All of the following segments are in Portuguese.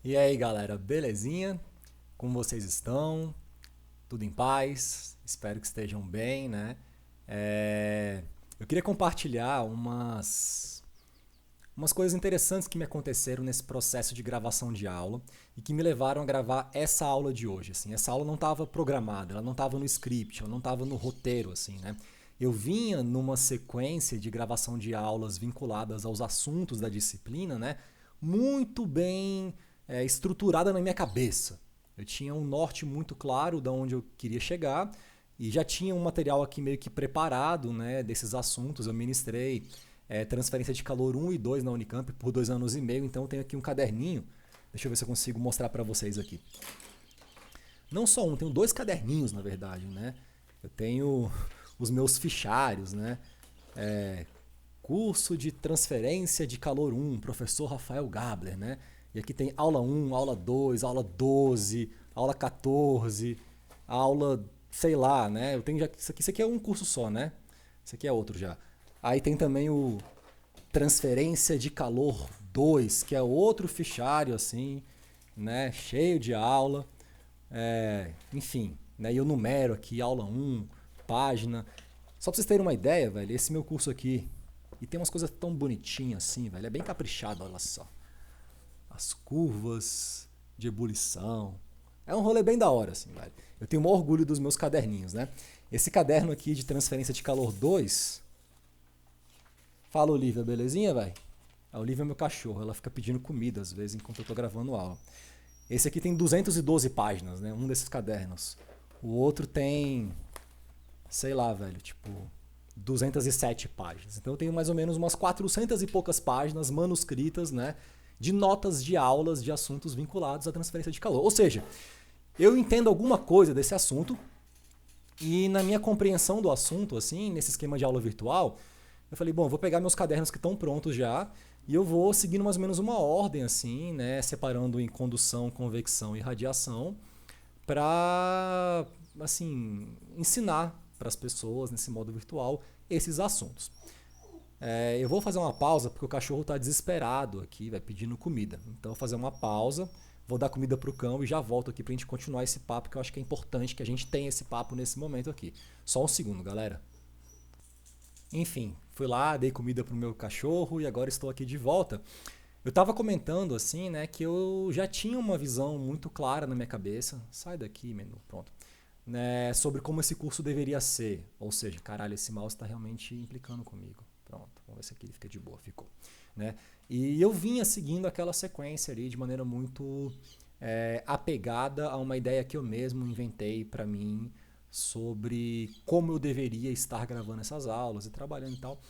E aí, galera, belezinha? Como vocês estão? Tudo em paz? Espero que estejam bem, né? Eu queria compartilhar umas coisas interessantes que me aconteceram nesse processo de gravação de aula e que me levaram a gravar essa aula de hoje. Assim, essa aula não estava programada, ela não estava no script, ela não estava no roteiro, assim, né? Eu vinha numa sequência de gravação de aulas vinculadas aos assuntos da disciplina, né? Muito bem estruturada na minha cabeça. Eu tinha um norte muito claro de onde eu queria chegar e já tinha um material aqui meio que preparado, né, desses assuntos. Eu ministrei transferência de calor 1 e 2 na Unicamp por 2 anos e meio, então eu tenho aqui um caderninho. Deixa eu ver se eu consigo mostrar para vocês aqui. Não só um, tenho dois caderninhos, na verdade, né? Eu tenho os meus fichários, né? É, Curso de transferência de calor 1, professor Rafael Gabler, né? E aqui tem aula 1, aula 2, aula 12, aula 14, aula, sei lá, né? Eu tenho já isso aqui é um curso só, né? Isso aqui é outro já. Aí tem também o transferência de calor 2, que é outro fichário assim, né? Cheio de aula. Enfim, né? E eu numero aqui aula 1, página. Só pra vocês terem uma ideia, velho, esse meu curso aqui, e tem umas coisas tão bonitinhas assim, velho, é bem caprichado, olha só. As curvas de ebulição. É um rolê bem da hora, assim, velho. Eu tenho o maior orgulho dos meus caderninhos, né? Esse caderno aqui de transferência de calor 2. Fala, Olivia, belezinha, velho? A Olivia é meu cachorro, ela fica pedindo comida às vezes enquanto eu tô gravando aula. Esse aqui tem 212 páginas, né? Um desses cadernos. O outro tem, sei lá, velho, tipo 207 páginas. Então eu tenho mais ou menos umas 400 e poucas páginas manuscritas, né? De notas de aulas de assuntos vinculados à transferência de calor. Ou seja, eu entendo alguma coisa desse assunto e na minha compreensão do assunto, assim, nesse esquema de aula virtual, eu falei, bom, vou pegar meus cadernos que estão prontos já e eu vou seguindo mais ou menos uma ordem, assim, né? Separando em condução, convecção e radiação para, assim, ensinar para as pessoas nesse modo virtual esses assuntos. Eu vou fazer uma pausa porque o cachorro está desesperado aqui, vai pedindo comida. Então eu vou fazer uma pausa, vou dar comida pro cão e já volto aqui pra gente continuar esse papo, que eu acho que é importante que a gente tenha esse papo nesse momento aqui. Só um segundo, galera. Enfim, fui lá, dei comida pro meu cachorro e agora estou aqui de volta. Eu estava comentando assim, né, que eu já tinha uma visão muito clara na minha cabeça. Sai daqui, menu, pronto. Né, sobre como esse curso deveria ser. Ou seja, caralho, esse mouse está realmente implicando comigo. Pronto, vamos ver se aqui ele fica de boa, ficou. Né? E eu vinha seguindo aquela sequência ali de maneira muito apegada a uma ideia que eu mesmo inventei para mim sobre como eu deveria estar gravando essas aulas e trabalhando e tal.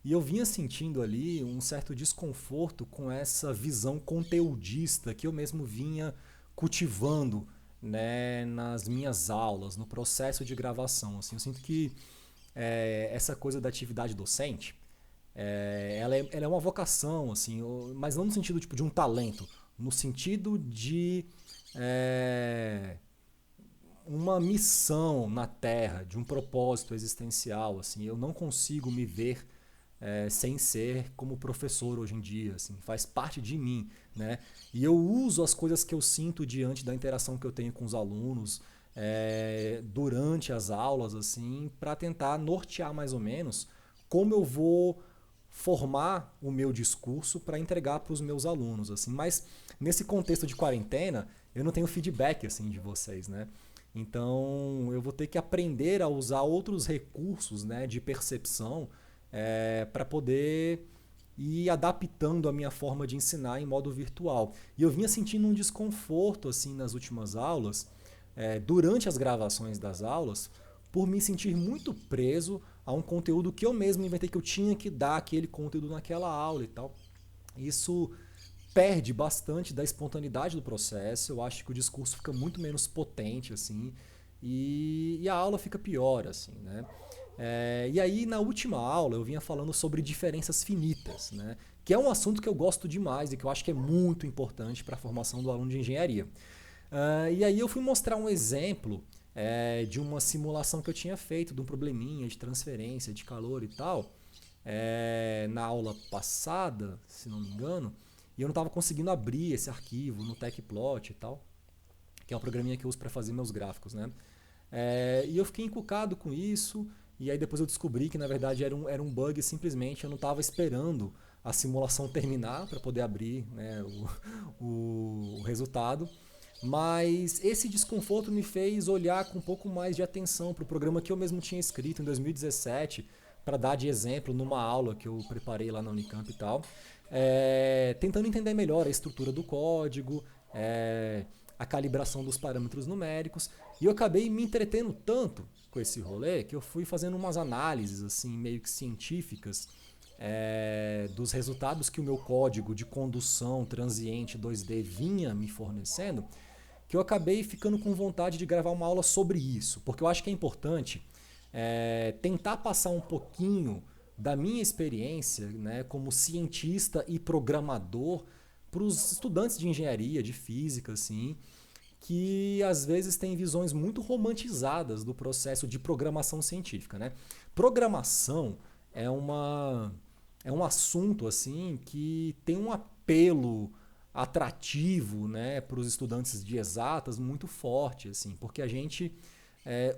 E eu vinha sentindo ali um certo desconforto com essa visão conteudista que eu mesmo vinha cultivando, né, nas minhas aulas, no processo de gravação. Assim, eu sinto que essa coisa da atividade docente, ela é uma vocação, assim, mas não no sentido tipo, de um talento, no sentido de uma missão na Terra, de um propósito existencial. Assim, eu não consigo me ver sem ser como professor hoje em dia, assim, faz parte de mim, né? E eu uso as coisas que eu sinto diante da interação que eu tenho com os alunos durante as aulas, assim, para tentar nortear mais ou menos como eu vou formar o meu discurso para entregar para os meus alunos, assim. Mas nesse contexto de quarentena, eu não tenho feedback assim de vocês, né? Então eu vou ter que aprender a usar outros recursos, né, de percepção para poder ir adaptando a minha forma de ensinar em modo virtual. E eu vinha sentindo um desconforto assim nas últimas aulas, durante as gravações das aulas, por me sentir muito preso a um conteúdo que eu mesmo inventei que eu tinha que dar aquele conteúdo naquela aula e tal. Isso perde bastante da espontaneidade do processo. Eu acho que o discurso fica muito menos potente assim e a aula fica pior assim, né? E aí na última aula eu vinha falando sobre diferenças finitas, né? Que é um assunto que eu gosto demais e que eu acho que é muito importante para a formação do aluno de engenharia. E aí eu fui mostrar um exemplo de uma simulação que eu tinha feito de um probleminha de transferência de calor e tal, na aula passada, se não me engano. e eu não estava conseguindo abrir esse arquivo no Tecplot e tal, que é um programinha que eu uso para fazer meus gráficos, né? E eu fiquei encucado com isso, e aí depois eu descobri que na verdade era um bug, simplesmente eu não estava esperando a simulação terminar para poder abrir, né, o resultado. Mas esse desconforto me fez olhar com um pouco mais de atenção para o programa que eu mesmo tinha escrito em 2017, para dar de exemplo numa aula que eu preparei lá na Unicamp e tal, tentando entender melhor a estrutura do código, a calibração dos parâmetros numéricos, e eu acabei me entretendo tanto com esse rolê que eu fui fazendo umas análises assim meio que científicas dos resultados que o meu código de condução transiente 2D vinha me fornecendo, que eu acabei ficando com vontade de gravar uma aula sobre isso, porque eu acho que é importante tentar passar um pouquinho da minha experiência, né, como cientista e programador para os estudantes de engenharia, de física, assim, que às vezes têm visões muito romantizadas do processo de programação científica, né? Programação é um assunto assim que tem um apelo atrativo, né, para os estudantes de exatas muito forte, assim, porque a gente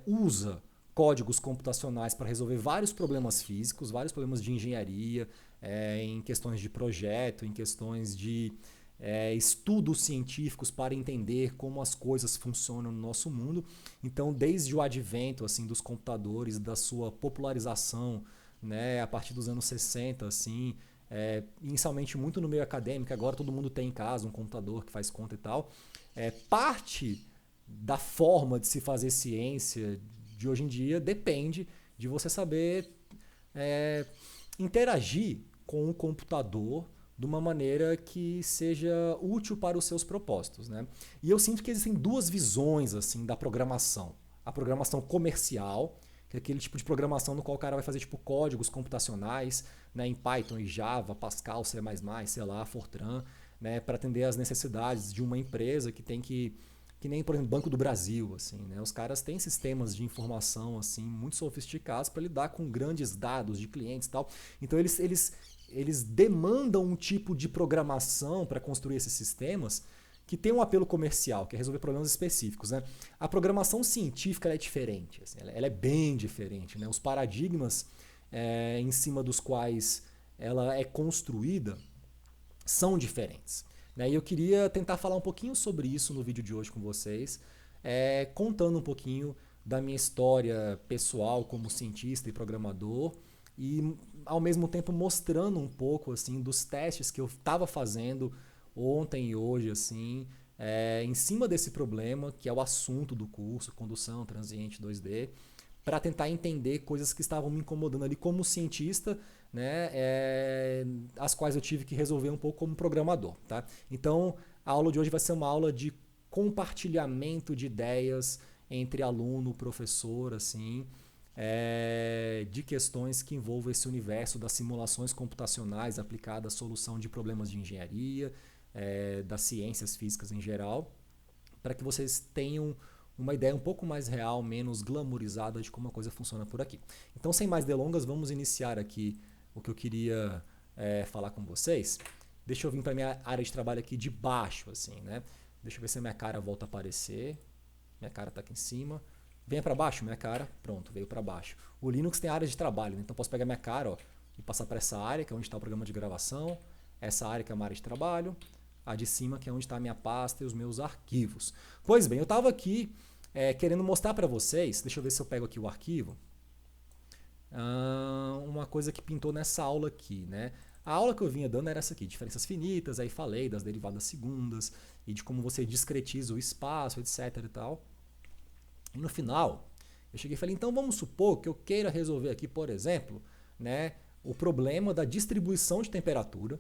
usa códigos computacionais para resolver vários problemas físicos, vários problemas de engenharia, em questões de projeto, em questões de estudos científicos para entender como as coisas funcionam no nosso mundo. Então, desde o advento assim dos computadores, da sua popularização, né, a partir dos anos 60, assim, inicialmente muito no meio acadêmico, agora todo mundo tem em casa um computador que faz conta e tal. Parte da forma de se fazer ciência de hoje em dia depende de você saber interagir com o computador de uma maneira que seja útil para os seus propósitos, né? E eu sinto que existem duas visões assim da programação. A programação comercial, que é aquele tipo de programação no qual o cara vai fazer tipo códigos computacionais, né, em Python e Java, Pascal, C++, sei lá, Fortran, né, para atender às necessidades de uma empresa que nem, por exemplo, Banco do Brasil, assim, né? Os caras têm sistemas de informação assim muito sofisticados para lidar com grandes dados de clientes e tal. Então eles demandam um tipo de programação para construir esses sistemas que tem um apelo comercial, que é resolver problemas específicos, né? A programação científica ela é diferente, assim, ela é bem diferente, né? Os paradigmas em cima dos quais ela é construída são diferentes, né? E eu queria tentar falar um pouquinho sobre isso no vídeo de hoje com vocês, contando um pouquinho da minha história pessoal como cientista e programador, e ao mesmo tempo mostrando um pouco assim dos testes que eu estava fazendo ontem e hoje assim, em cima desse problema que é o assunto do curso, condução transiente 2D, para tentar entender coisas que estavam me incomodando ali como cientista, né, as quais eu tive que resolver um pouco como programador, tá? Então a aula de hoje vai ser uma aula de compartilhamento de ideias entre aluno, professor, assim, de questões que envolvam esse universo das simulações computacionais aplicadas à solução de problemas de engenharia, das ciências físicas em geral, para que vocês tenham uma ideia um pouco mais real, menos glamourizada de como a coisa funciona por aqui. Então, sem mais delongas, vamos iniciar aqui o que eu queria falar com vocês. Deixa eu vir para minha área de trabalho aqui de baixo, assim, né? Deixa eu ver se a minha cara volta a aparecer. Minha cara está aqui em cima. Venha para baixo, minha cara. Pronto, veio para baixo. O Linux tem área de trabalho, né? Então posso pegar minha cara, ó, e passar para essa área, que é onde está o programa de gravação. Essa área que é uma área de trabalho. A de cima, que é onde está a minha pasta e os meus arquivos. Pois bem, eu estava aqui querendo mostrar para vocês, deixa eu ver se eu pego aqui o arquivo, uma coisa que pintou nessa aula aqui, né? A aula que eu vinha dando era essa aqui, diferenças finitas, aí falei das derivadas segundas e de como você discretiza o espaço, etc e tal. E no final, eu cheguei e falei, então vamos supor que eu queira resolver aqui, por exemplo, né, o problema da distribuição de temperatura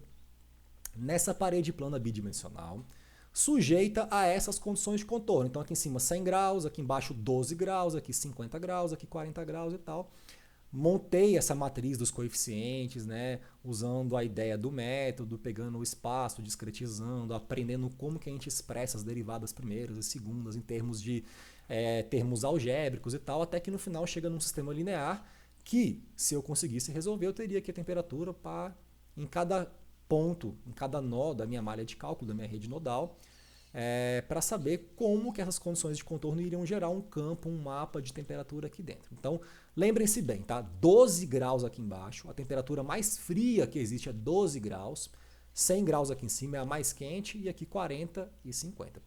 nessa parede plana bidimensional, sujeita a essas condições de contorno. Então aqui em cima 100 graus, aqui embaixo 12 graus, aqui 50 graus, aqui 40 graus e tal. Montei essa matriz dos coeficientes, né, usando a ideia do método, pegando o espaço, discretizando, aprendendo como que a gente expressa as derivadas primeiras e segundas em termos de termos algébricos e tal, até que no final chega num sistema linear que, se eu conseguisse resolver, eu teria aqui a temperatura em cada ponto em cada nó da minha malha de cálculo, da minha rede nodal, para saber como que essas condições de contorno iriam gerar um campo, um mapa de temperatura aqui dentro. Então, lembrem-se bem, tá? 12 graus aqui embaixo, a temperatura mais fria que existe é 12 graus, 100 graus aqui em cima é a mais quente e aqui 40 e 50.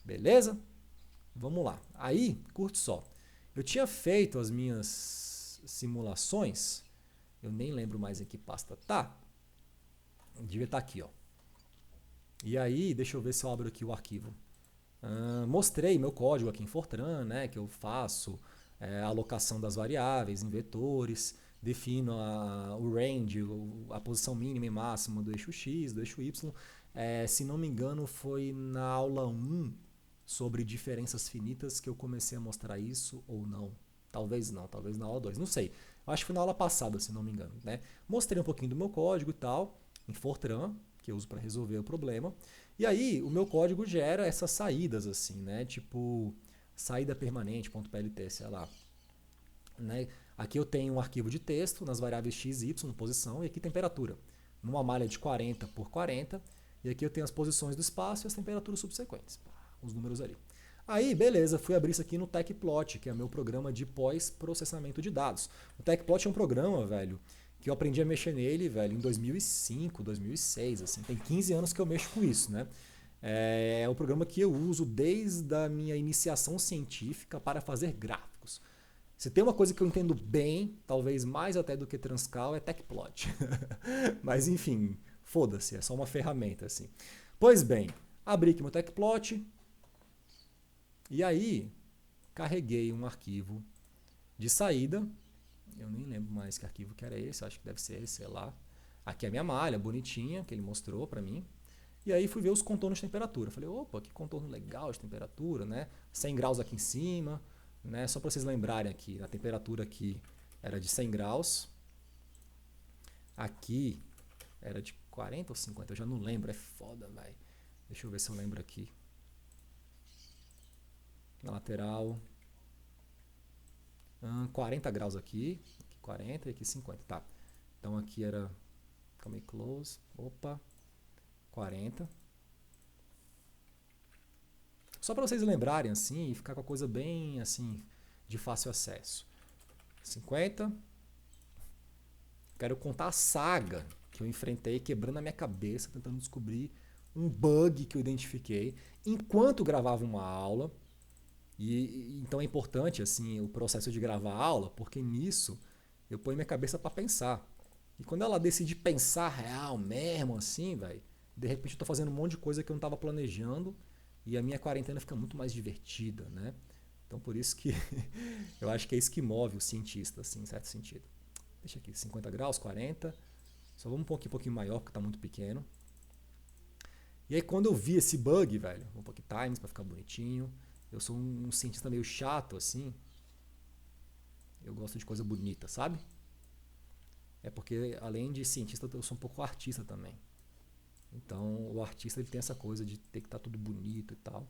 Beleza? Vamos lá. Aí, curte só. Eu tinha feito as minhas simulações, eu nem lembro mais em que pasta tá. Devia estar aqui, ó. E aí, deixa eu ver se eu abro aqui o arquivo. Mostrei meu código aqui em Fortran, né, que eu faço a alocação das variáveis em vetores, defino o range, a posição mínima e máxima do eixo X, do eixo Y. Se não me engano, foi na aula 1 sobre diferenças finitas que eu comecei a mostrar isso, ou não. Talvez não, talvez na aula 2, não sei. Acho que foi na aula passada, se não me engano. Né? Mostrei um pouquinho do meu código e tal, em Fortran, que eu uso para resolver o problema. E aí, o meu código gera essas saídas, assim, né? Tipo, saída permanente.plt, sei lá. Né? Aqui eu tenho um arquivo de texto nas variáveis x, y, posição, e aqui temperatura. Numa malha de 40 por 40, e aqui eu tenho as posições do espaço e as temperaturas subsequentes. Os números ali. Aí, beleza, fui abrir isso aqui no TechPlot, que é o meu programa de pós-processamento de dados. O TechPlot é um programa, velho, que eu aprendi a mexer nele, velho, em 2005, 2006, assim. Tem 15 anos que eu mexo com isso, né? É um programa que eu uso desde a minha iniciação científica para fazer gráficos. Se tem uma coisa que eu entendo bem, talvez mais até do que Transcal, é TechPlot. Mas enfim, foda-se, é só uma ferramenta, assim. Pois bem, abri aqui meu TechPlot, e aí carreguei um arquivo de saída. Eu nem lembro mais que arquivo que era esse, acho que deve ser esse, sei lá. Aqui é a minha malha, bonitinha, que ele mostrou pra mim. E aí fui ver os contornos de temperatura. Falei, opa, que contorno legal de temperatura, né? 100 graus aqui em cima, né? Só pra vocês lembrarem aqui, a temperatura aqui era de 100 graus. Aqui era de 40 ou 50, eu já não lembro, é foda, velho. Deixa eu ver se eu lembro aqui. Na lateral... 40 graus aqui 40 e aqui 50, tá. Então aqui era, calma aí, close, opa, 40. Só para vocês lembrarem assim e ficar com a coisa bem assim de fácil acesso. 50. Quero contar a saga que eu enfrentei quebrando a minha cabeça tentando descobrir um bug que eu identifiquei enquanto gravava uma aula. E então é importante assim o processo de gravar a aula, porque nisso eu ponho minha cabeça para pensar. E quando ela decide pensar real mesmo assim, velho, de repente eu tô fazendo um monte de coisa que eu não estava planejando e a minha quarentena fica muito mais divertida, né? Então por isso que eu acho que é isso que move o cientista, assim, em certo sentido. Deixa aqui, 50 graus, 40. Só vamos um pouquinho maior porque tá muito pequeno. E aí quando eu vi esse bug, velho, vou pôr aqui times para ficar bonitinho. Eu sou um cientista meio chato, assim. Eu gosto de coisa bonita, sabe? É porque, além de cientista, eu sou um pouco artista também. Então, o artista ele tem essa coisa de ter que estar tudo bonito e tal.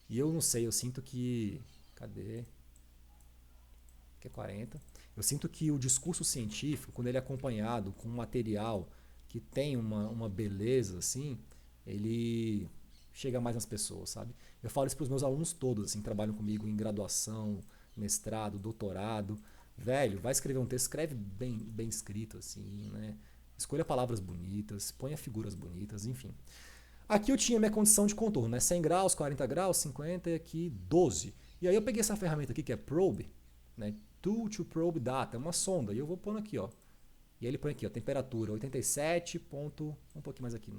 E eu não sei, eu sinto que... Cadê? Aqui é 40. Eu sinto que o discurso científico, quando ele é acompanhado com um material que tem uma beleza, assim, ele... chega mais nas pessoas, sabe? Eu falo isso para os meus alunos todos, assim, que trabalham comigo em graduação, mestrado, doutorado. Velho, vai escrever um texto, escreve bem escrito, assim, né? Escolha palavras bonitas, ponha figuras bonitas, enfim. Aqui eu tinha minha condição de contorno, né? 100 graus, 40 graus, 50 e aqui 12. E aí eu peguei essa ferramenta aqui que é Probe, né? Tool to Probe Data, é uma sonda. E eu vou pondo aqui, ó. E aí ele põe aqui, ó, temperatura 87. Um pouquinho mais aqui,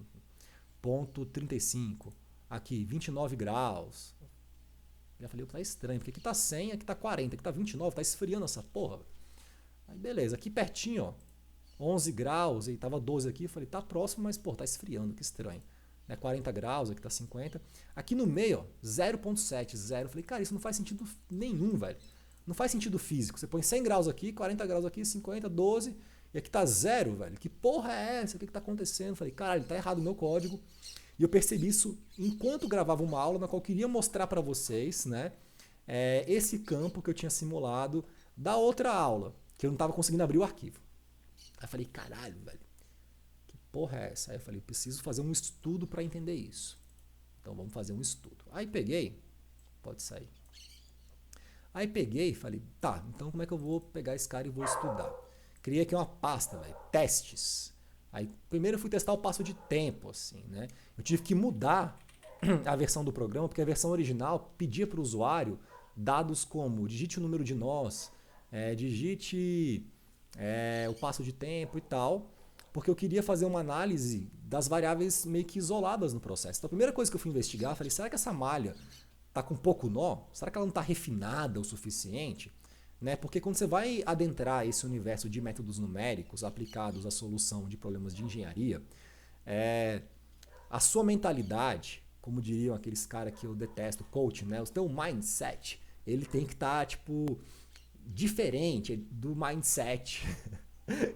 ponto 35. Aqui, 29 graus. Já falei, tá estranho, porque aqui tá 100, aqui tá 40, aqui tá 29, tá esfriando essa porra. Aí beleza, aqui pertinho, ó, 11 graus, e tava 12 aqui, eu falei, tá próximo, mas pô, tá esfriando, que estranho. Né, 40 graus, aqui tá 50. Aqui no meio, ó, 0.7, 0. Eu falei, cara, isso não faz sentido nenhum, velho. Não faz sentido físico. Você põe 100 graus aqui, 40 graus aqui, 50, 12, e aqui tá 0, velho. Que porra é essa? O que tá acontecendo? Eu falei, caralho, tá errado o meu código. E eu percebi isso enquanto gravava uma aula na qual eu queria mostrar para vocês, né, esse campo que eu tinha simulado da outra aula, que eu não estava conseguindo abrir o arquivo. Aí eu falei, caralho, velho, que porra é essa? Aí eu falei, preciso fazer um estudo para entender isso. Então vamos fazer um estudo. Aí peguei, pode sair. Aí peguei e falei, tá, então como é que eu vou pegar esse cara e vou estudar? Criei aqui uma pasta, velho, testes. Aí primeiro eu fui testar o passo de tempo, assim, né? Eu tive que mudar a versão do programa, porque a versão original pedia para o usuário dados como digite o número de nós, digite o passo de tempo e tal, porque eu queria fazer uma análise das variáveis meio que isoladas no processo. Então a primeira coisa que eu fui investigar, falei, será que essa malha está com pouco nó? Será que ela não está refinada o suficiente? Né? Porque quando você vai adentrar esse universo de métodos numéricos aplicados à solução de problemas de engenharia, a sua mentalidade, como diriam aqueles caras que eu detesto, coach, né? O teu mindset, ele tem que estar, tipo, diferente do mindset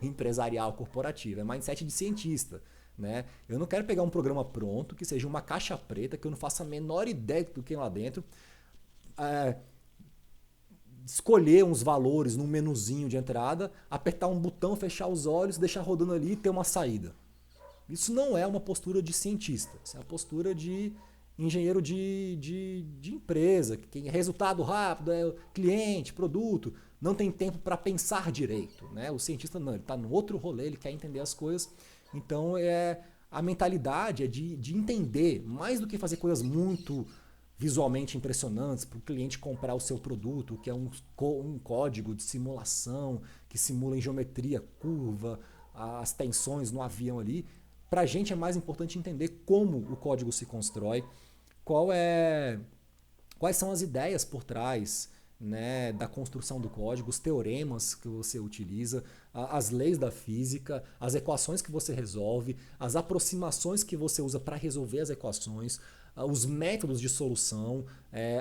empresarial corporativo. É mindset de cientista, né? Eu não quero pegar um programa pronto, que seja uma caixa preta, que eu não faça a menor ideia do que tem lá dentro, escolher uns valores num menuzinho de entrada, apertar um botão, fechar os olhos, deixar rodando ali e ter uma saída. Isso não é uma postura de cientista, isso é uma postura de engenheiro de empresa, que tem resultado rápido, é cliente, produto, não tem tempo para pensar direito. Né? O cientista não, ele está no outro rolê, ele quer entender as coisas. Então a mentalidade é de entender, mais do que fazer coisas muito visualmente impressionantes para o cliente comprar o seu produto, que é um código de simulação, que simula em geometria, curva, as tensões no avião ali. Para a gente é mais importante entender como o código se constrói, quais são as ideias por trás, né, da construção do código, os teoremas que você utiliza, as leis da física, as equações que você resolve, as aproximações que você usa para resolver as equações, os métodos de solução,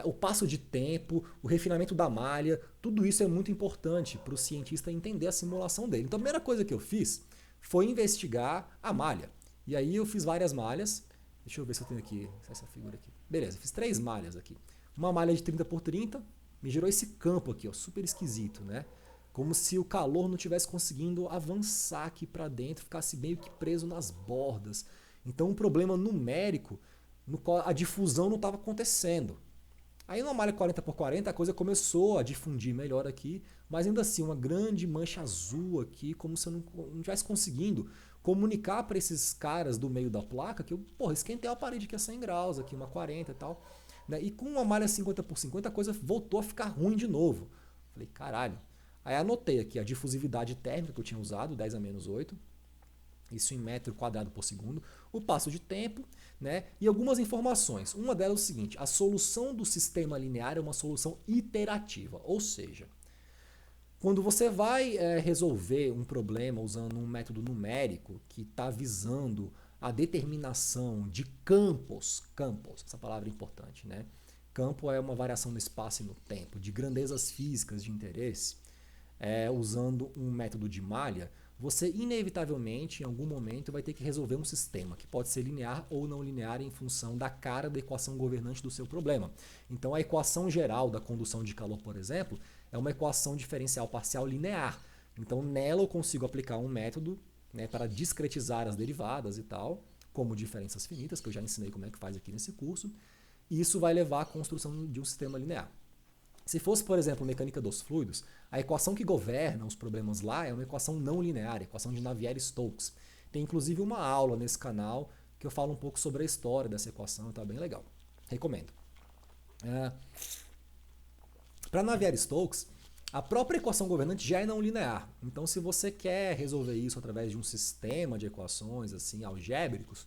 o passo de tempo, o refinamento da malha, tudo isso é muito importante para o cientista entender a simulação dele. Então a primeira coisa que eu fiz foi investigar a malha. E aí eu fiz várias malhas. Deixa eu ver se eu tenho aqui essa figura aqui. Beleza, fiz 3 malhas aqui. Uma malha de 30 por 30, me gerou esse campo aqui, ó, super esquisito, né? Como se o calor não tivesse conseguindo avançar aqui para dentro, ficasse meio que preso nas bordas. Então um problema numérico no qual a difusão não estava acontecendo. Aí numa malha 40 por 40 a coisa começou a difundir melhor aqui, mas ainda assim uma grande mancha azul aqui, como se eu não estivesse conseguindo comunicar para esses caras do meio da placa que eu, esquentei a parede aqui a 100 graus, aqui uma 40 e tal. Né? E com uma malha 50 por 50 a coisa voltou a ficar ruim de novo. Falei, caralho. Aí anotei aqui a difusividade térmica que eu tinha usado, 10 a menos 8. Isso em metro quadrado por segundo. O passo de tempo, né? E algumas informações. Uma delas é o seguinte, a solução do sistema linear é uma solução iterativa. Ou seja, quando você vai resolver um problema usando um método numérico que está visando a determinação de campos, essa palavra é importante, né? Campo é uma variação no espaço e no tempo, de grandezas físicas de interesse, usando um método de malha, você inevitavelmente, em algum momento, vai ter que resolver um sistema, que pode ser linear ou não linear em função da cara da equação governante do seu problema. Então a equação geral da condução de calor, por exemplo, é uma equação diferencial parcial linear. Então nela eu consigo aplicar um método, né, para discretizar as derivadas e tal, como diferenças finitas, que eu já ensinei como é que faz aqui nesse curso, e isso vai levar à construção de um sistema linear. Se fosse, por exemplo, mecânica dos fluidos, a equação que governa os problemas lá é uma equação não linear, a equação de Navier-Stokes. Tem inclusive uma aula nesse canal que eu falo um pouco sobre a história dessa equação, tá bem legal. Recomendo. Para Navier-Stokes, a própria equação governante já é não linear. Então, se você quer resolver isso através de um sistema de equações assim algébricos,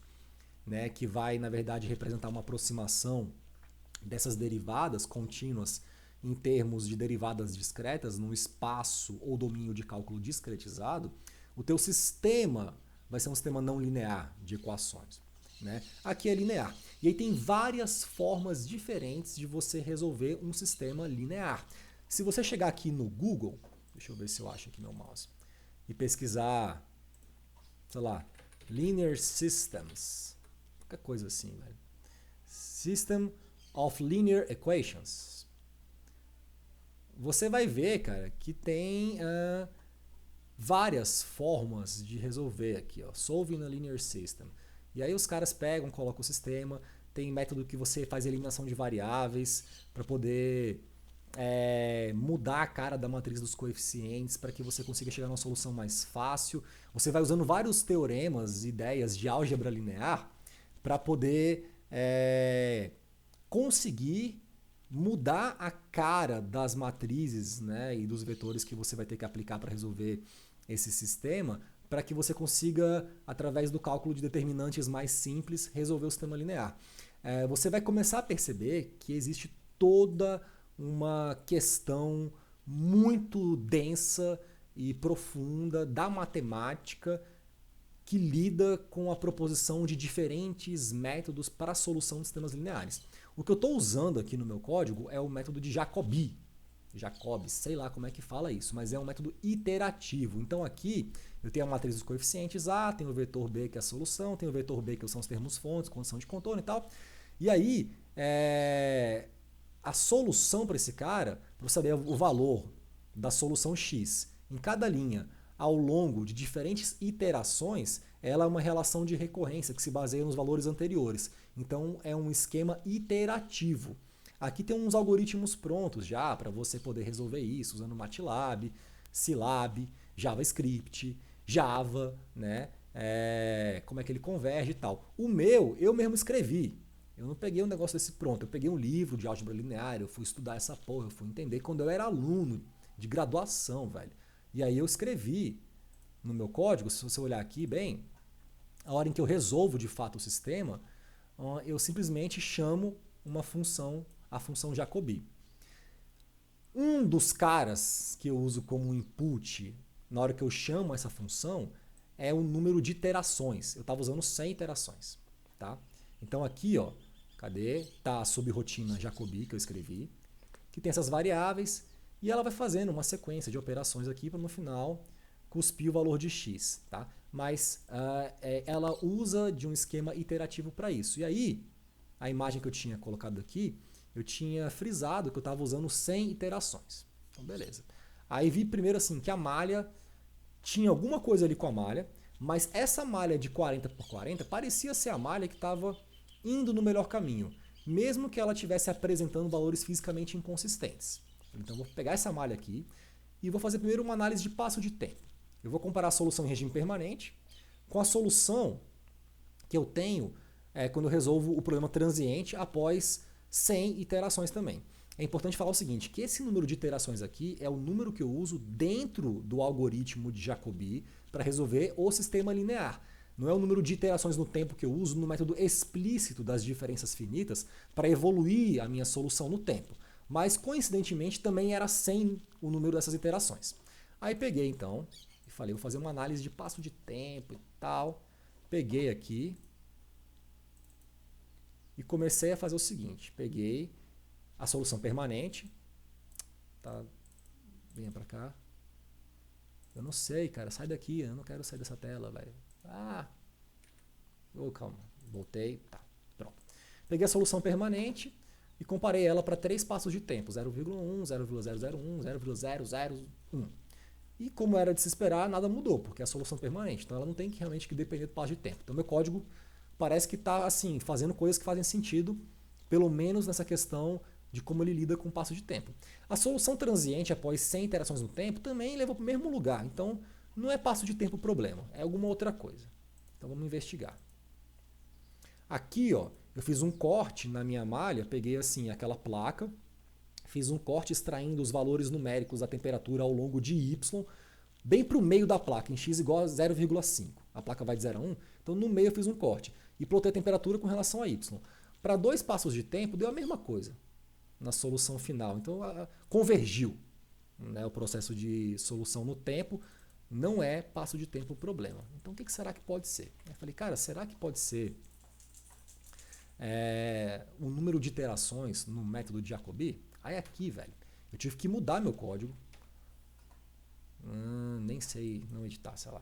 né, que vai, na verdade, representar uma aproximação dessas derivadas contínuas em termos de derivadas discretas num espaço ou domínio de cálculo discretizado, o teu sistema vai ser um sistema não linear de equações. Né? Aqui é linear. E aí tem várias formas diferentes de você resolver um sistema linear. Se você chegar aqui no Google, deixa eu ver se eu acho aqui meu mouse, e pesquisar, sei lá, Linear Systems, qualquer coisa assim, velho. System of Linear Equations. Você vai ver, cara, que tem várias formas de resolver aqui, ó, solving a linear system. E aí os caras pegam, colocam o sistema, tem método que você faz eliminação de variáveis para poder mudar a cara da matriz dos coeficientes para que você consiga chegar numa solução mais fácil. Você vai usando vários teoremas, ideias de álgebra linear para poder conseguir mudar a cara das matrizes, né, e dos vetores que você vai ter que aplicar para resolver esse sistema, para que você consiga, através do cálculo de determinantes mais simples, resolver o sistema linear. Você vai começar a perceber que existe toda uma questão muito densa e profunda da matemática que lida com a proposição de diferentes métodos para a solução de sistemas lineares. O que eu estou usando aqui no meu código é o método de Jacobi. Jacobi, sei lá como é que fala isso, mas é um método iterativo. Então aqui eu tenho a matriz dos coeficientes A, tenho o vetor B que é a solução, tenho o vetor B que são os termos fontes, condição de contorno e tal. E aí, a solução para esse cara, para você saber o valor da solução X em cada linha ao longo de diferentes iterações, ela é uma relação de recorrência que se baseia nos valores anteriores. Então é um esquema iterativo. Aqui tem uns algoritmos prontos já para você poder resolver isso, usando MATLAB, Scilab, JavaScript, Java, né? Como é que ele converge e tal. O meu, eu mesmo escrevi. Eu não peguei um negócio desse pronto, eu peguei um livro de álgebra linear, eu fui estudar essa porra, eu fui entender quando eu era aluno de graduação, velho. E aí eu escrevi no meu código, se você olhar aqui bem, a hora em que eu resolvo de fato o sistema, eu simplesmente chamo uma função, a função Jacobi. Um dos caras que eu uso como input na hora que eu chamo essa função é o número de iterações. Eu estava usando 100 iterações, tá? Então aqui, ó, cadê? Tá a subrotina Jacobi que eu escrevi, que tem essas variáveis e ela vai fazendo uma sequência de operações aqui para no final cuspir o valor de x, tá? Mas ela usa de um esquema iterativo para isso. E aí, a imagem que eu tinha colocado aqui, eu tinha frisado que eu estava usando 100 iterações. Então, beleza. Aí vi primeiro assim que a malha tinha alguma coisa ali com a malha, mas essa malha de 40 por 40 parecia ser a malha que estava indo no melhor caminho, mesmo que ela estivesse apresentando valores fisicamente inconsistentes. Então vou pegar essa malha aqui e vou fazer primeiro uma análise de passo de tempo. Eu vou comparar a solução em regime permanente com a solução que eu tenho quando eu resolvo o problema transiente após 100 iterações também. É importante falar o seguinte, que esse número de iterações aqui é o número que eu uso dentro do algoritmo de Jacobi para resolver o sistema linear. Não é o número de iterações no tempo que eu uso no método explícito das diferenças finitas para evoluir a minha solução no tempo. Mas, coincidentemente, também era 100 o número dessas iterações. Aí peguei, então, e falei, vou fazer uma análise de passo de tempo e tal. Peguei aqui e comecei a fazer o seguinte. Peguei a solução permanente. Tá? Venha pra cá. Eu não sei, cara. Sai daqui. Eu não quero sair dessa tela, velho. Calma. Voltei. Tá. Pronto. Peguei a solução permanente e comparei ela para 3 passos de tempo. 0,1, 0,001, 0,001. E como era de se esperar, nada mudou, porque é a solução permanente. Então ela não tem realmente que depender do passo de tempo. Então meu código parece que está assim, fazendo coisas que fazem sentido, pelo menos nessa questão de como ele lida com o passo de tempo. A solução transiente após 100 interações no tempo também levou para o mesmo lugar. Então não é passo de tempo o problema, é alguma outra coisa. Então vamos investigar. Aqui, ó, eu fiz um corte na minha malha, peguei assim aquela placa, fiz um corte extraindo os valores numéricos da temperatura ao longo de y, bem para o meio da placa, em x igual a 0,5. A placa vai de 0 a 1, então no meio eu fiz um corte e plotei a temperatura com relação a y. Para 2 passos de tempo deu a mesma coisa na solução final, então convergiu, né, o processo de solução no tempo. Não é passo de tempo o problema. Então o que será que pode ser? Eu falei, cara, será que pode ser o número de iterações no método de Jacobi? Aí aqui, velho, eu tive que mudar meu código. Nem sei, não editar, sei lá.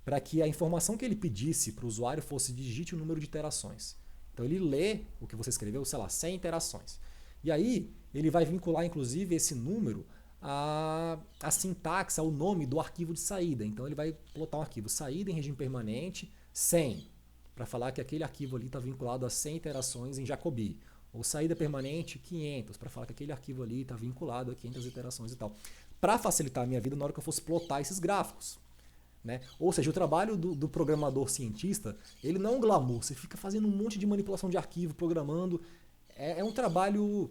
Para que a informação que ele pedisse para o usuário fosse digite o número de iterações. Então ele lê o que você escreveu, sei lá, 100 iterações. E aí ele vai vincular, inclusive, esse número a sintaxe, o nome do arquivo de saída. Então ele vai plotar um arquivo saída em regime permanente 100, para falar que aquele arquivo ali está vinculado a 100 iterações em Jacobi. Ou saída permanente 500, para falar que aquele arquivo ali está vinculado a 500 iterações e tal. Para facilitar a minha vida na hora que eu fosse plotar esses gráficos. Né? Ou seja, o trabalho do programador cientista, ele não é um glamour, você fica fazendo um monte de manipulação de arquivo, programando. É um trabalho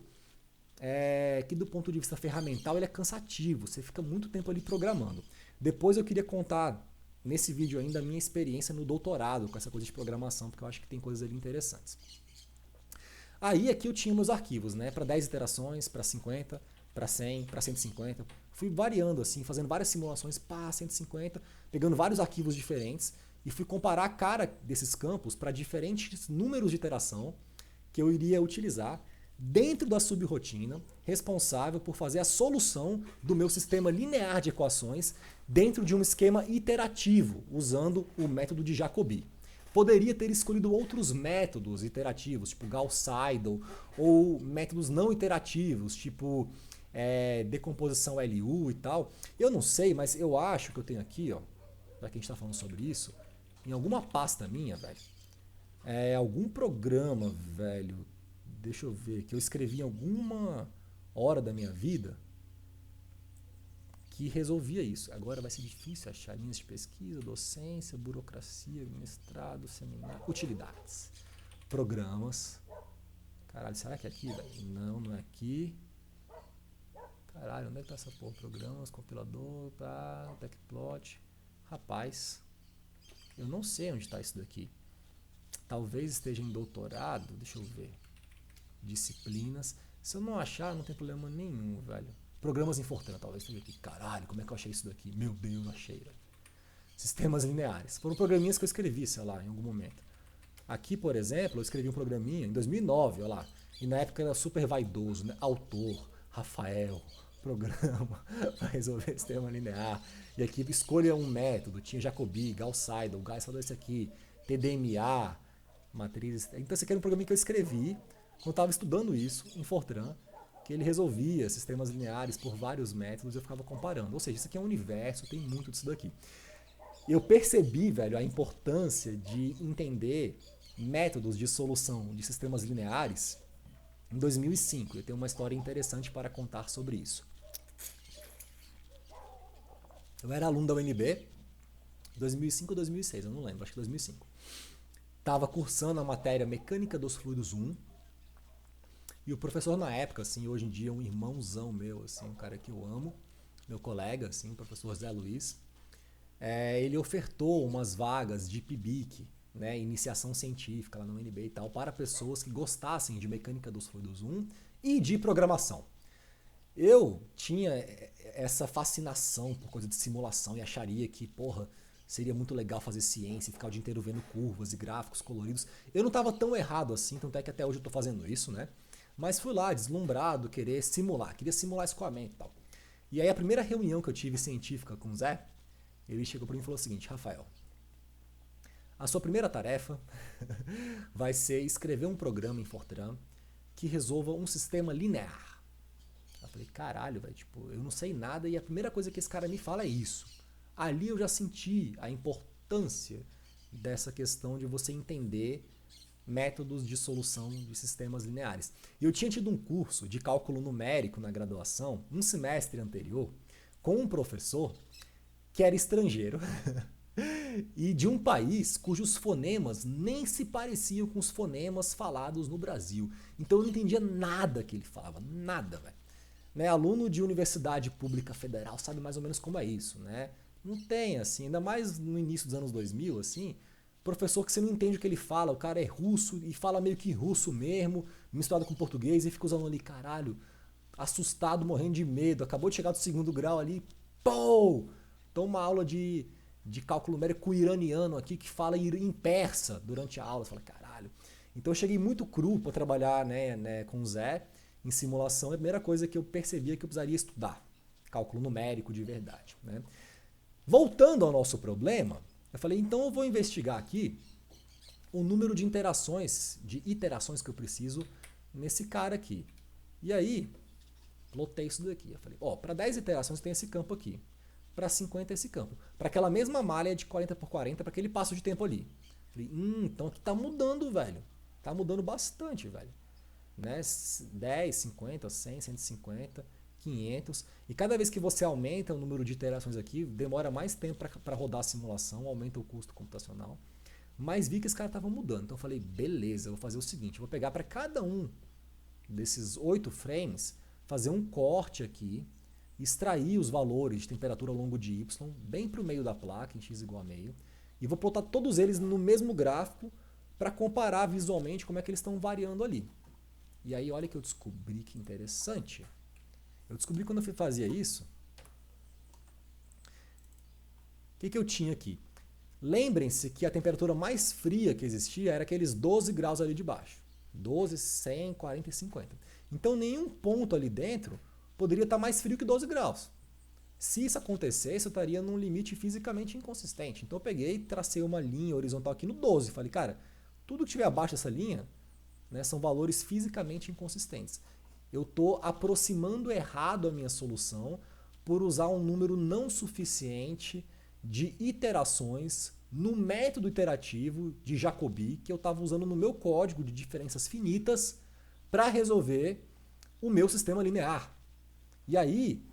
que do ponto de vista ferramental ele é cansativo, você fica muito tempo ali programando. Depois eu queria contar nesse vídeo ainda a minha experiência no doutorado com essa coisa de programação, porque eu acho que tem coisas ali interessantes. Aí aqui eu tinha meus arquivos, né, para 10 iterações, para 50, para 100, para 150. Fui variando assim, fazendo várias simulações para 150, pegando vários arquivos diferentes e fui comparar a cara desses campos para diferentes números de iteração que eu iria utilizar dentro da subrotina responsável por fazer a solução do meu sistema linear de equações dentro de um esquema iterativo, usando o método de Jacobi. Poderia ter escolhido outros métodos iterativos, tipo Gauss-Seidel, ou métodos não iterativos, tipo decomposição LU e tal. Eu não sei, mas eu acho que eu tenho aqui, ó, já que a gente está falando sobre isso, em alguma pasta minha, velho, algum programa, velho, deixa eu ver, que eu escrevi em alguma hora da minha vida que resolvia isso. Agora vai ser difícil achar linhas de pesquisa, docência, burocracia, mestrado, seminário, utilidades, programas. Caralho, será que é aqui, velho? Não, não é aqui. Caralho, onde é que tá essa porra? Programas, compilador, tecplot. Rapaz, eu não sei onde está isso daqui. Talvez esteja em doutorado, deixa eu ver. Disciplinas. Se eu não achar, não tem problema nenhum, velho. Programas em Fortran, talvez esteja aqui. Caralho, como é que eu achei isso daqui? Meu Deus, achei, velho. Sistemas lineares. Foram programinhas que eu escrevi, sei lá, em algum momento. Aqui, por exemplo, eu escrevi um programinha em 2009, olha lá. E na época era super vaidoso, né? Autor, Rafael, programa para resolver sistema linear. E aqui escolha um método. Tinha Jacobi, Gauss-Seidel, Gauss-Seidel esse aqui, TDMA, matrizes. Então esse aqui era um programinha que eu escrevi quando eu estava estudando isso em Fortran, que ele resolvia sistemas lineares por vários métodos e eu ficava comparando. Ou seja, isso aqui é um universo, tem muito disso daqui. Eu percebi, velho, a importância de entender métodos de solução de sistemas lineares em 2005. Eu tenho uma história interessante para contar sobre isso. Eu era aluno da UNB, 2005 ou 2006, eu não lembro, acho que 2005. Estava cursando a matéria Mecânica dos Fluidos 1. E o professor na época, assim, hoje em dia é um irmãozão meu, assim, um cara que eu amo, meu colega, assim, o professor Zé Luiz. Ele ofertou umas vagas de PIBIC, né, iniciação científica lá na UNB e tal, para pessoas que gostassem de Mecânica dos Fluidos 1 e de programação. Eu tinha essa fascinação por coisa de simulação e acharia que, porra, seria muito legal fazer ciência e ficar o dia inteiro vendo curvas e gráficos coloridos. Eu não estava tão errado assim, tanto é que até hoje eu estou fazendo isso, né? Mas fui lá, deslumbrado, queria simular escoamento e tal. E aí a primeira reunião que eu tive científica com o Zé, ele chegou para mim e falou o seguinte: Rafael, a sua primeira tarefa vai ser escrever um programa em Fortran que resolva um sistema linear. Eu falei, caralho, velho, tipo, eu não sei nada e a primeira coisa que esse cara me fala é isso. Ali eu já senti a importância dessa questão de você entender métodos de solução de sistemas lineares. Eu tinha tido um curso de cálculo numérico na graduação, um semestre anterior, com um professor que era estrangeiro e de um país cujos fonemas nem se pareciam com os fonemas falados no Brasil. Então eu não entendia nada que ele falava, nada, velho. Né, aluno de universidade pública federal sabe mais ou menos como é isso, né? Não tem, assim, ainda mais no início dos anos 2000, assim, professor que você não entende o que ele fala, o cara é russo e fala meio que russo mesmo, misturado com português e fica usando ali, caralho, assustado, morrendo de medo, acabou de chegar do segundo grau ali, pô! Toma uma aula de cálculo numérico iraniano aqui que fala em persa durante a aula, você fala, caralho. Então eu cheguei muito cru para trabalhar, né, com o Zé em simulação, a primeira coisa que eu percebia que eu precisaria estudar, cálculo numérico de verdade, né? Voltando ao nosso problema, eu falei, então eu vou investigar aqui o número de iterações que eu preciso nesse cara aqui. E aí, plotei isso daqui. Eu falei, para 10 iterações tem esse campo aqui. Para 50 esse campo. Para aquela mesma malha de 40 por 40, para aquele passo de tempo ali. Eu falei, então aqui tá mudando, velho. Tá mudando bastante, velho. Né? 10, 50, 100, 150, 500. E cada vez que você aumenta o número de iterações aqui, demora mais tempo para rodar a simulação, aumenta o custo computacional. Mas vi que esse cara estava mudando. Então eu falei, beleza, eu vou fazer o seguinte, eu vou pegar para cada um desses 8 frames, fazer um corte aqui, extrair os valores de temperatura ao longo de y, bem para o meio da placa, em x igual a meio, e vou plotar todos eles no mesmo gráfico para comparar visualmente como é que eles estão variando ali. E aí olha que eu descobri que interessante. Eu descobri quando eu fazia isso, o que eu tinha aqui? Lembrem-se que a temperatura mais fria que existia era aqueles 12 graus ali de baixo. 12, 100, 40 e 50. Então nenhum ponto ali dentro poderia estar mais frio que 12 graus. Se isso acontecesse, eu estaria num limite fisicamente inconsistente. Então eu peguei e tracei uma linha horizontal aqui no 12. Falei, cara, tudo que estiver abaixo dessa linha, né, são valores fisicamente inconsistentes. Eu estou aproximando errado a minha solução por usar um número não suficiente de iterações no método iterativo de Jacobi que eu estava usando no meu código de diferenças finitas para resolver o meu sistema linear. E aí,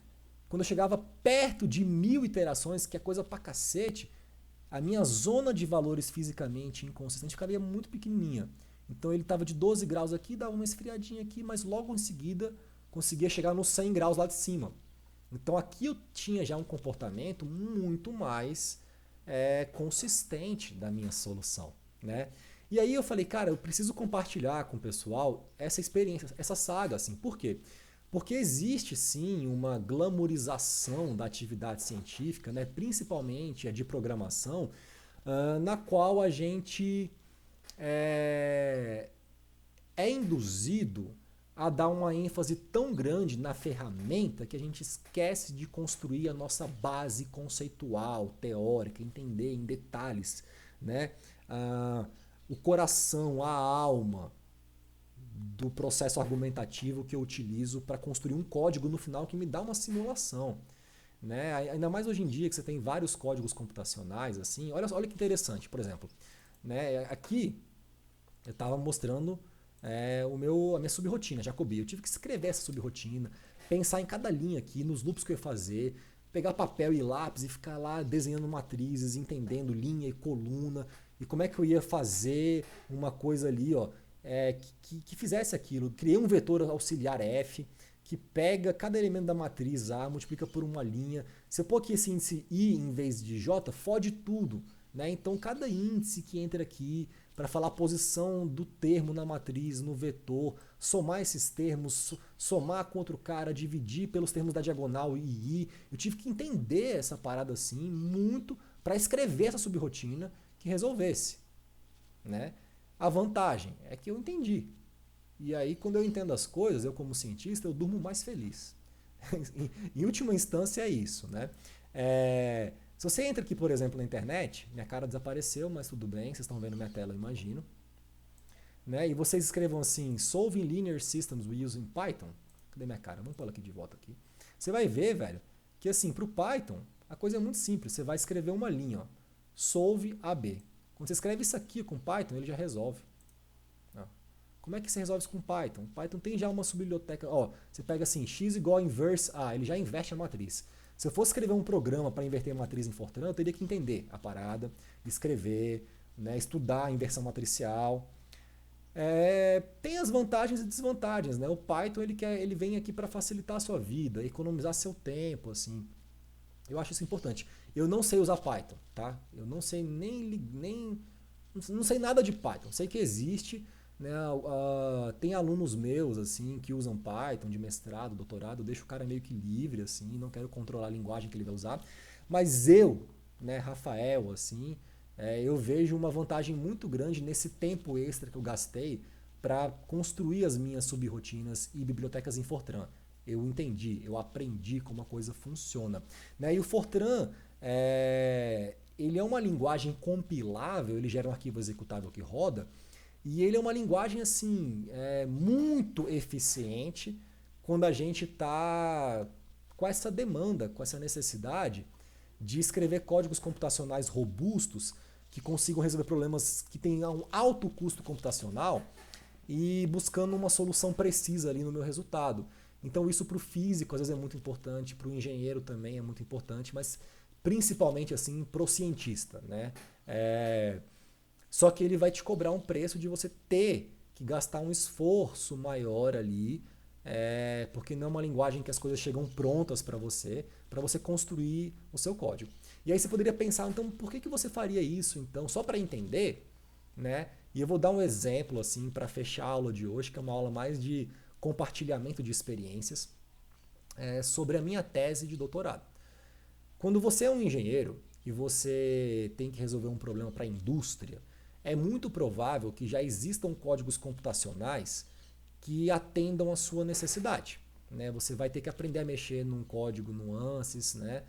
quando eu chegava perto de 1000 iterações, que é coisa pra cacete, a minha zona de valores fisicamente inconsistente ficava muito pequenininha. Então ele estava de 12 graus aqui, dava uma esfriadinha aqui, mas logo em seguida conseguia chegar nos 100 graus lá de cima. Então aqui eu tinha já um comportamento muito mais consistente da minha solução, né? E aí eu falei, cara, eu preciso compartilhar com o pessoal essa experiência, essa saga, assim. Por quê? Porque existe sim uma glamorização da atividade científica, né? Principalmente a de programação, na qual a gente é induzido a dar uma ênfase tão grande na ferramenta que a gente esquece de construir a nossa base conceitual, teórica, entender em detalhes, né? O coração, a alma do processo argumentativo que eu utilizo para construir um código no final que me dá uma simulação. Né? Ainda mais hoje em dia que você tem vários códigos computacionais, assim, olha que interessante, por exemplo. Né? Aqui eu estava mostrando a minha subrotina, Jacobi. Eu tive que escrever essa subrotina, pensar em cada linha aqui, nos loops que eu ia fazer, pegar papel e lápis e ficar lá desenhando matrizes, entendendo linha e coluna, e como é que eu ia fazer uma coisa ali, ó, que fizesse aquilo. Criei um vetor auxiliar F, que pega cada elemento da matriz A, multiplica por uma linha. Se eu pôr aqui esse índice I em vez de J, fode tudo. Né? Então cada índice que entra aqui para falar a posição do termo na matriz, no vetor, somar esses termos, somar com outro cara, dividir pelos termos da diagonal I. Eu tive que entender essa parada assim muito para escrever essa subrotina que resolvesse. Né? A vantagem é que eu entendi. E aí quando eu entendo as coisas, eu como cientista, eu durmo mais feliz. Em última instância é isso. Né? Se você entra aqui, por exemplo, na internet, minha cara desapareceu, mas tudo bem, vocês estão vendo minha tela, eu imagino. Né? E vocês escrevam assim, Solving Linear Systems using Python. Cadê minha cara? Vamos pôr ela aqui de volta aqui. Você vai ver, velho, que assim, para o Python, a coisa é muito simples. Você vai escrever uma linha, ó, solve AB. Quando você escreve isso aqui com Python, ele já resolve. Ó. Como é que você resolve isso com Python? Python tem já uma subbiblioteca. Ó, você pega assim, x igual a inverse A, ele já inverte a matriz. Se eu fosse escrever um programa para inverter a matriz em Fortran, eu teria que entender a parada, escrever, né, estudar a inversão matricial. Tem as vantagens e desvantagens. Né? O Python ele vem aqui para facilitar a sua vida, economizar seu tempo. Assim. Eu acho isso importante. Eu não sei usar Python. Tá? Eu não sei não sei nada de Python. Sei que existe. Né? Tem alunos meus assim que usam Python de mestrado, doutorado, eu deixo o cara meio que livre, assim, não quero controlar a linguagem que ele vai usar, mas eu, né, Rafael, assim, eu vejo uma vantagem muito grande nesse tempo extra que eu gastei para construir as minhas subrotinas e bibliotecas em Fortran. Eu entendi, eu aprendi como a coisa funciona. Né? E o Fortran, ele é uma linguagem compilável, ele gera um arquivo executável que roda. E ele é uma linguagem assim muito eficiente quando a gente está com essa demanda, com essa necessidade de escrever códigos computacionais robustos que consigam resolver problemas que tenham um alto custo computacional e buscando uma solução precisa ali no meu resultado. Então isso para o físico às vezes é muito importante, para o engenheiro também é muito importante, mas principalmente assim para o cientista, né? Só que ele vai te cobrar um preço de você ter que gastar um esforço maior ali, porque não é uma linguagem que as coisas chegam prontas para você construir o seu código. E aí você poderia pensar, então, por que você faria isso? Então, só para entender, né? E eu vou dar um exemplo assim para fechar a aula de hoje, que é uma aula mais de compartilhamento de experiências, sobre a minha tese de doutorado. Quando você é um engenheiro e você tem que resolver um problema para a indústria, é muito provável que já existam códigos computacionais que atendam a sua necessidade. Né? Você vai ter que aprender a mexer num código no ANSYS, né?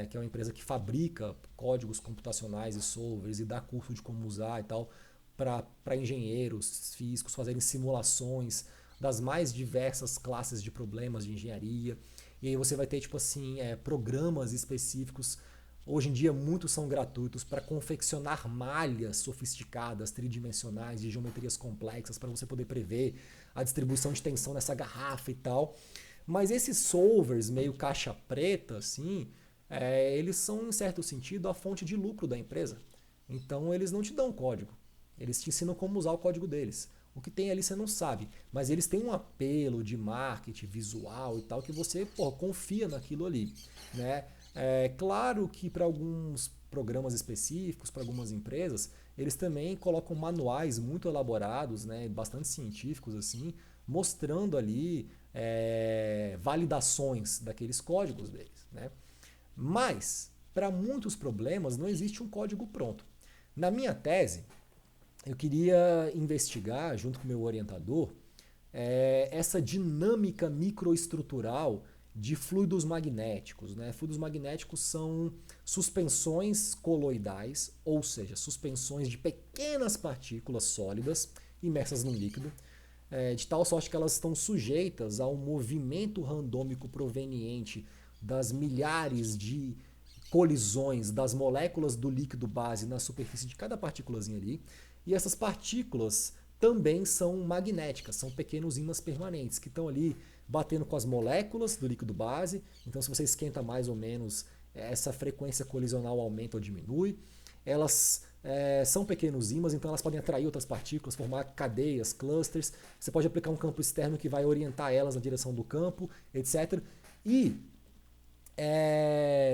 Que é uma empresa que fabrica códigos computacionais e solvers e dá curso de como usar e tal, para engenheiros físicos fazerem simulações das mais diversas classes de problemas de engenharia. E aí você vai ter tipo assim, programas específicos. Hoje em dia muitos são gratuitos para confeccionar malhas sofisticadas, tridimensionais, de geometrias complexas, para você poder prever a distribuição de tensão nessa garrafa e tal. Mas esses solvers meio caixa preta, assim, eles são, em certo sentido, a fonte de lucro da empresa. Então eles não te dão código. Eles te ensinam como usar o código deles. O que tem ali você não sabe, mas eles têm um apelo de marketing visual e tal que você confia naquilo ali, né? É claro que para alguns programas específicos, para algumas empresas, eles também colocam manuais muito elaborados, né, bastante científicos assim, mostrando ali validações daqueles códigos deles, né? Mas para muitos problemas não existe um código pronto. Na minha tese, eu queria investigar, junto com o meu orientador, essa dinâmica microestrutural de fluidos magnéticos. Né? Fluidos magnéticos são suspensões coloidais, ou seja, suspensões de pequenas partículas sólidas imersas num líquido, de tal sorte que elas estão sujeitas a um movimento randômico proveniente das milhares de colisões das moléculas do líquido base na superfície de cada partículazinha ali. E essas partículas também são magnéticas, são pequenos ímãs permanentes que estão ali batendo com as moléculas do líquido base. Então, se você esquenta mais ou menos, essa frequência colisional aumenta ou diminui. Elas são pequenos ímãs, então elas podem atrair outras partículas, formar cadeias, clusters. Você pode aplicar um campo externo que vai orientar elas na direção do campo, etc. E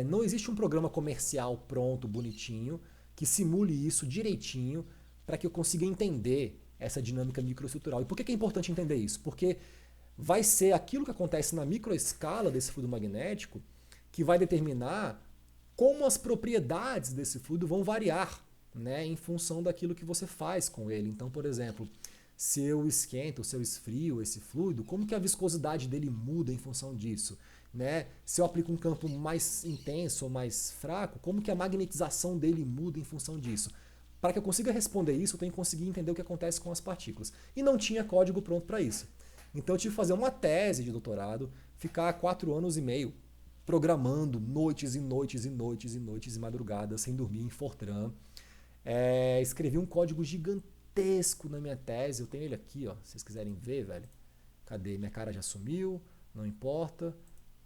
não existe um programa comercial pronto, bonitinho, que simule isso direitinho para que eu consiga entender essa dinâmica microestrutural. E por que é importante entender isso? Porque vai ser aquilo que acontece na microescala desse fluido magnético que vai determinar como as propriedades desse fluido vão variar, né, em função daquilo que você faz com ele. Então, por exemplo, se eu esquento, se eu esfrio esse fluido, como que a viscosidade dele muda em função disso? Né? Se eu aplico um campo mais intenso ou mais fraco, como que a magnetização dele muda em função disso? Para que eu consiga responder isso, eu tenho que conseguir entender o que acontece com as partículas. E não tinha código pronto para isso. Então eu tive que fazer uma tese de doutorado, ficar 4 anos e meio programando noites e noites e noites e noites e madrugadas, sem dormir, em Fortran. Escrevi um código gigantesco na minha tese, eu tenho ele aqui, ó, se vocês quiserem ver, velho. Cadê? Minha cara já sumiu, não importa.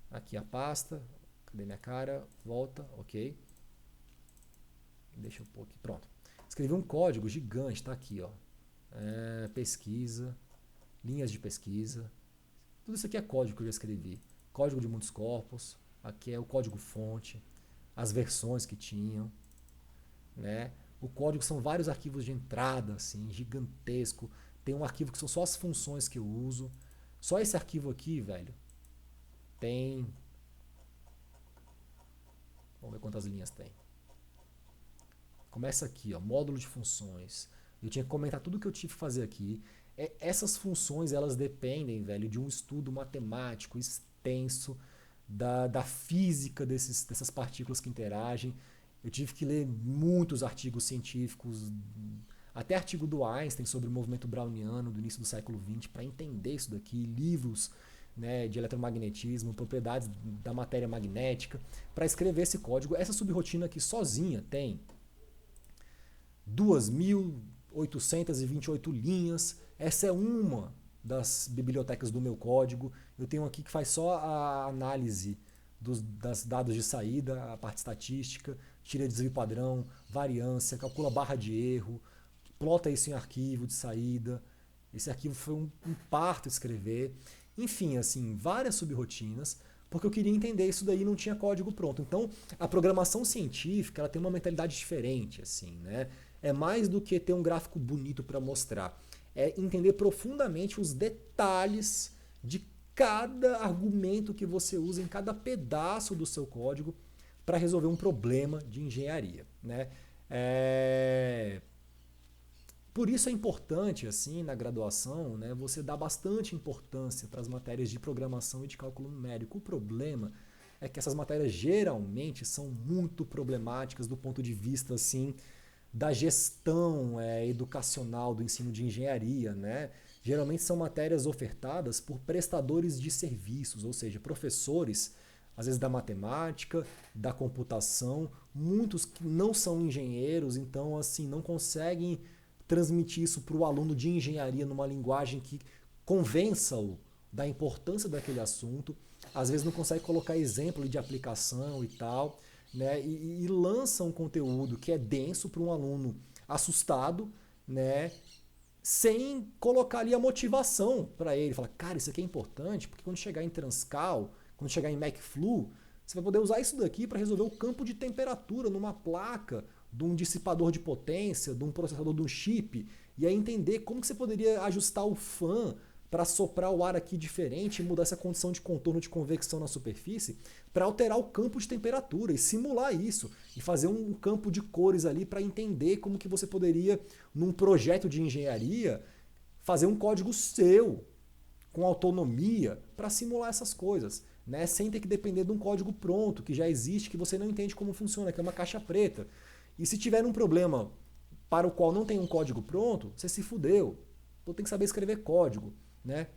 Aqui a pasta, cadê minha cara? Volta, ok. Deixa eu pôr aqui, pronto. Escrevi um código gigante, tá aqui, ó. Pesquisa, linhas de pesquisa. Tudo isso aqui é código que eu já escrevi. Código de muitos corpos, aqui é o código fonte, as versões que tinham, né? O código são vários arquivos de entrada, assim, gigantesco. Tem um arquivo que são só as funções que eu uso. Só esse arquivo aqui, velho, tem... Vamos ver quantas linhas tem. Começa aqui, ó, módulo de funções. Eu tinha que comentar tudo que eu tive que fazer aqui. Essas funções, elas dependem, velho, de um estudo matemático extenso da física dessas partículas que interagem. Eu tive que ler muitos artigos científicos, até artigo do Einstein sobre o movimento browniano do início do século XX, para entender isso daqui, livros né, de eletromagnetismo, propriedades da matéria magnética, para escrever esse código. Essa subrotina aqui sozinha tem 2.828 linhas. Essa é uma das bibliotecas do meu código. Eu tenho aqui que faz só a análise das dados de saída, a parte estatística, tira desvio padrão, variância, calcula barra de erro, plota isso em arquivo de saída. Esse arquivo foi um parto escrever. Enfim, assim, várias subrotinas, porque eu queria entender isso daí, não tinha código pronto. Então, a programação científica, ela tem uma mentalidade diferente, assim, né? É mais do que ter um gráfico bonito para mostrar. É entender profundamente os detalhes de cada argumento que você usa em cada pedaço do seu código para resolver um problema de engenharia, né? Por isso é importante, assim, na graduação, né, você dá bastante importância para as matérias de programação e de cálculo numérico. O problema é que essas matérias geralmente são muito problemáticas do ponto de vista, assim, da gestão educacional do ensino de engenharia, né? Geralmente são matérias ofertadas por prestadores de serviços, ou seja, professores, às vezes da matemática, da computação, muitos que não são engenheiros, então, assim, não conseguem transmitir isso para o aluno de engenharia numa linguagem que convença-o da importância daquele assunto, às vezes não consegue colocar exemplo de aplicação e tal, né? E lança um conteúdo que é denso para um aluno assustado, né? Sem colocar ali a motivação para ele. Fala, cara, isso aqui é importante, porque quando chegar em Transcal, quando chegar em MacFlu, você vai poder usar isso daqui para resolver o campo de temperatura numa placa, de um dissipador de potência, de um processador de um chip, e aí entender como que você poderia ajustar o fan para soprar o ar aqui diferente e mudar essa condição de contorno de convecção na superfície para alterar o campo de temperatura e simular isso e fazer um campo de cores ali para entender como que você poderia, num projeto de engenharia, fazer um código seu com autonomia para simular essas coisas, né? Sem ter que depender de um código pronto que já existe, que você não entende como funciona, que é uma caixa preta. E se tiver um problema para o qual não tem um código pronto, você se fudeu. Então tem que saber escrever código, né?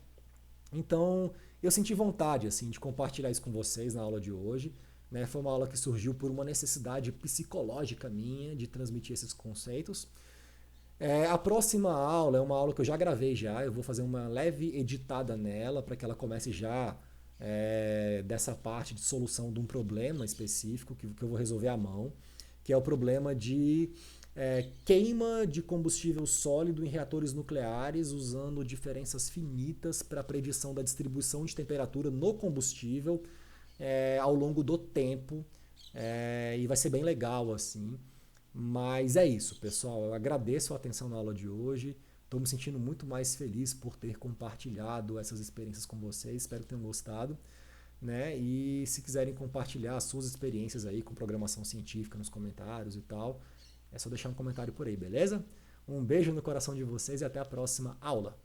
Então eu senti vontade assim de compartilhar isso com vocês na aula de hoje, né? Foi uma aula que surgiu por uma necessidade psicológica minha de transmitir esses conceitos. A próxima aula é uma aula que eu já gravei já, eu vou fazer uma leve editada nela para que ela comece já dessa parte de solução de um problema específico que eu vou resolver à mão, que é o problema de queima de combustível sólido em reatores nucleares usando diferenças finitas para a predição da distribuição de temperatura no combustível ao longo do tempo. E vai ser bem legal assim. Mas é isso, pessoal. Eu agradeço a atenção na aula de hoje. Estou me sentindo muito mais feliz por ter compartilhado essas experiências com vocês. Espero que tenham gostado. Né? E se quiserem compartilhar as suas experiências aí com programação científica nos comentários e tal, é só deixar um comentário por aí, beleza? Um beijo no coração de vocês e até a próxima aula.